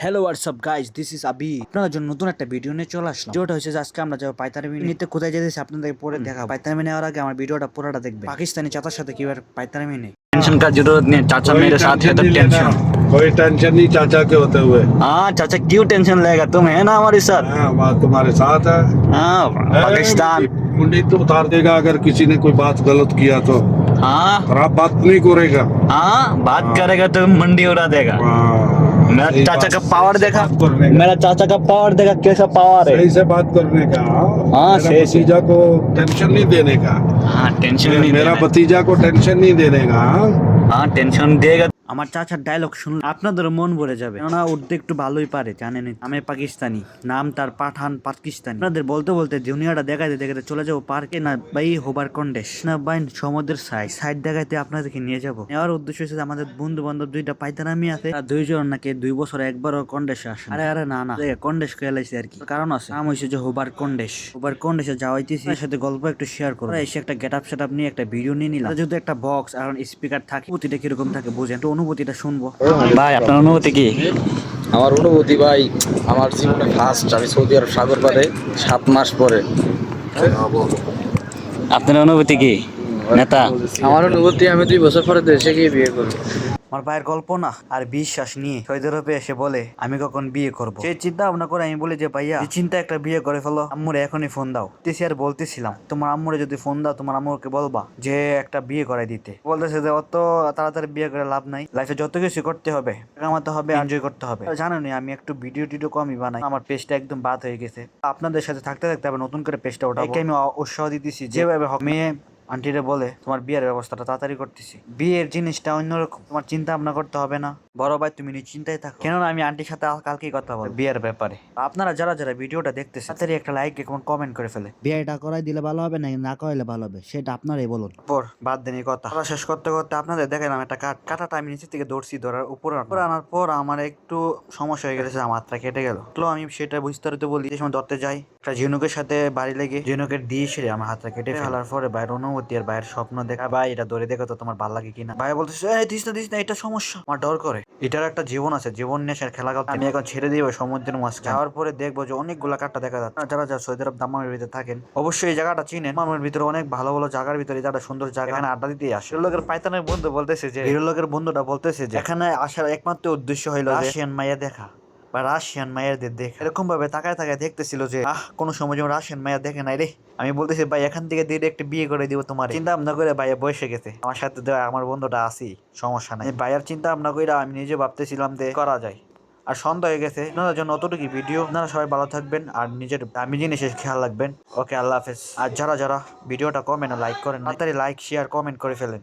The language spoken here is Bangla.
Hello WhatsApp guys, this is আবি। আপনাদের জন্য নতুন একটা ভিডিও নিয়ে চলে আসলাম। যেটা হচ্ছে যে আজকে আমরা যাবো পাইতারামি নিতে। কোথায় যেতেছি আপনাদের পরে দেখাবো। পাইতারামি নেওয়ার আগে আমার ভিডিওটা পুরোটা দেখবে। পাকিস্তানি চাচার সাথে কিভাবে পাইতারামি নেই। टेंशन का जरूरत नहीं है, चाचा मेरे साथ है तो टेंशन। कोई टेंशन नहीं चाचा के होते हुए। हाँ चाचा क्यों टेंशन लेगा, तुम है ना हमारे साथ। हाँ, बात तुम्हारे साथ है। हाँ पाकिस्तान। मुंडी तो उतार देगा अगर किसी ने कोई बात गलत किया तो। हाँ और आप बात नहीं करेगा। हाँ बात करेगा तो मंडी उड़ा देगा। मेरा सही चाचा बात- का पावर सही से देखा, बात करने का। मेरा चाचा का पावर देखा कैसा पावर है। सही से बात करने का। हाँ, मेरा सही से। भतीजा को टेंशन नहीं देने का। हाँ टेंशन नहीं मेरा देना। भतीजा को टेंशन नहीं देने का। हाँ टेंशन देगा। আমার চাচার ডায়লগ শুনলে আপনাদেরও মন ভরে যাবে, কেননা উর্দু একটু ভালোই পারে, জানেন। আমি পাকিস্তানি, নাম তার পাঠান পাকিস্তানি। আপনাদের বলতে বলতে দুনিয়াটা দেখাতে দেখাতে চলে যাবো পার্কে, না ভাই হোবার কন্ডেশ, না ভাই সমুদ্রের সাইড দেখাতে আপনাদেরকে নিয়ে যাবো। নেওয়ার উদ্দেশ্য হচ্ছে আমাদের বন্ধু বান্ধব দুইটা পাইতারামি আছে, আর দুইজন নাকি 2 বছর একবারও কন্ডেশে আসে। আরে আরে না না, কন্ডেশ খেলাইছে আর কি, কারণ আছে। নাম হয়েছে যে হোবার কন্ডেশে যাওয়াইতেছি। এর সাথে গল্প একটু শেয়ার করবো। এসে একটা গেট আপ সেট আপ নিয়ে একটা ভিডিও নিয়ে নিলাম। যেহেতু একটা বক্স আর স্পিকার থাকে, অনুভূতিটা কিরকম থাকে বুঝেন, একটু অনুভূতিটা শুনবো। ভাই আপনার অনুভূতি কি? আমার অনুভূতি ভাই, আমার জীবনে ফার্স্ট আমি সৌদি আরব সাগর পাড়ে 7 মাস পরে। আপনার অনুভূতি কি নেতা? আমার অনুভূতি, আমি 2 বছর পরে দেশে গিয়ে বিয়ে করবো। আমার ভাইয়ের কল্পনা আর বিশ্বাস নিয়ে সৌদি আরবে এসে বলে আমি কখন বিয়ে করব। সেই চিন্তা ভাবনা করে আমি বলি যে ভাইয়া, এই চিন্তা একটা বিয়ে করে ফেলো, আম্মুরে এখনই ফোন দাও। আর বলতেছিলাম তোমার আম্মুরে যদি ফোন দাও, তোমার আম্মুকে বলবা যে একটা বিয়ে করাই দিতে। বলতেছে যে অত তাড়াতাড়ি বিয়ে করে লাভ নাই, লাইফে যত কিছু করতে হবে, কামাতে হবে, এনজয় করতে হবে। জানোনি আমি একটু ভিডিও টিডিও কমই বানাই, আমার পেজটা একদম বাদ হয়ে গেছে। আপনাদের সাথে থাকতে থাকতে আবার নতুন করে পেজটা ওঠাবো। একে আমি উৎসাহ দিতেছি যেভাবে হোক। মেয়ে আন্টিরে বলে তোমার বিয়ের ব্যবস্থাটা তাড়াতাড়ি করতেছি। বিয়ের জিনিসটা অন্যরকম, তোমার চিন্তা ভাবনা করতে হবে না। বড় ভাই তুমি নিশ্চিন্তায় থাকো, কেননা আমি আন্টির সাথে কালকেই কথা বলবো বিয়ের ব্যাপারে। আপনারা যারা যারা ভিডিওটা দেখতেছেন, তাড়াতাড়ি একটা লাইক এবং কমেন্ট করে ফেলে। বিয়েটা করাই দিলে ভালো হবে না না করাইলে ভালো হবে, সেটা আপনারাই বলুন। পর বাদ দেন এই কথা। শেষ করতে করতে আপনাদের দেখালাম একটা কাটাটা আমি নিচে থেকে দৌড়ছি, ধরার উপরে আনার পর আমার একটু সমস্যা হয়ে গেছে, আমার হাতটা কেটে গেল। তো আমি সেটা বিস্তারিত বলি। যে সময় ধরতে যাই, একটা ঝিনুকের সাথে বাড়ি লেগে ঝিনুকের দিয়ে সেরে আমার হাতটা কেটে ফেলার পরে ভাইয়ের অনুভূতি আর ভাইয়ের স্বপ্ন দেখা, ভাই এটা ধরে দেখো তো তোমার ভালো লাগে কিনা। ভাই বলতেছে দিস না, এটা সমস্যা। আমার ডর করে, এটার একটা জীবন আছে, জীবন নিয়ে সে খেলা করতে আমি এখন ছেড়ে দিব সমুদ্রের মাছ। যাওয়ার পরে দেখবো যে অনেকগুলা কাটা দেখা যাচ্ছে। যারা যারা সৌদি আরব দাম্মামের ভিতরে থাকেন অবশ্যই এই জায়গাটা চিনেন। দাম্মামের ভিতরে অনেক ভালো ভালো জায়গার ভিতরে যারা সুন্দর জায়গা, এখানে আড্ডা দিতে আসে। লোকের পাইতানের বন্ধু বলতেছে যে লোকের বন্ধুটা বলতেছে যে এখানে আসার একমাত্র উদ্দেশ্য হইলো রাশিয়ান মাইয়া দেখা বা রাশিয়ান মায়েরদের দেখা। এরকম ভাবে তাকায় তাকায় দেখতেছিল যে কোনো সময় যেমন রাশিয়ান মায়ের দেখে নাই রে। আমি বলতেছি ভাই এখান থেকে ডিরেক্ট বিয়ে করে দিব তোমার। চিন্তা ভাবনা করে ভাইয়া বসে গেছে আমার সাথে, দেওয়া আমার বন্ধুটা আসি, সমস্যা নাই। ভাইয়ার চিন্তা ভাবনা করে আমি নিজে ভাবতেছিলাম যে করা যায়। আর সন্ধ্যা হয়ে গেছে। আপনাদের জন্য অতটুকু ভিডিও। আপনারা সবাই ভালো থাকবেন আর নিজের দামি জিনিসের খেয়াল রাখবেন। ওকে, আল্লাহ হাফেজ। আর যারা যারা ভিডিওটা কমেন্ট লাইক করেন, তাড়াতাড়ি লাইক শেয়ার কমেন্ট করে ফেলেন।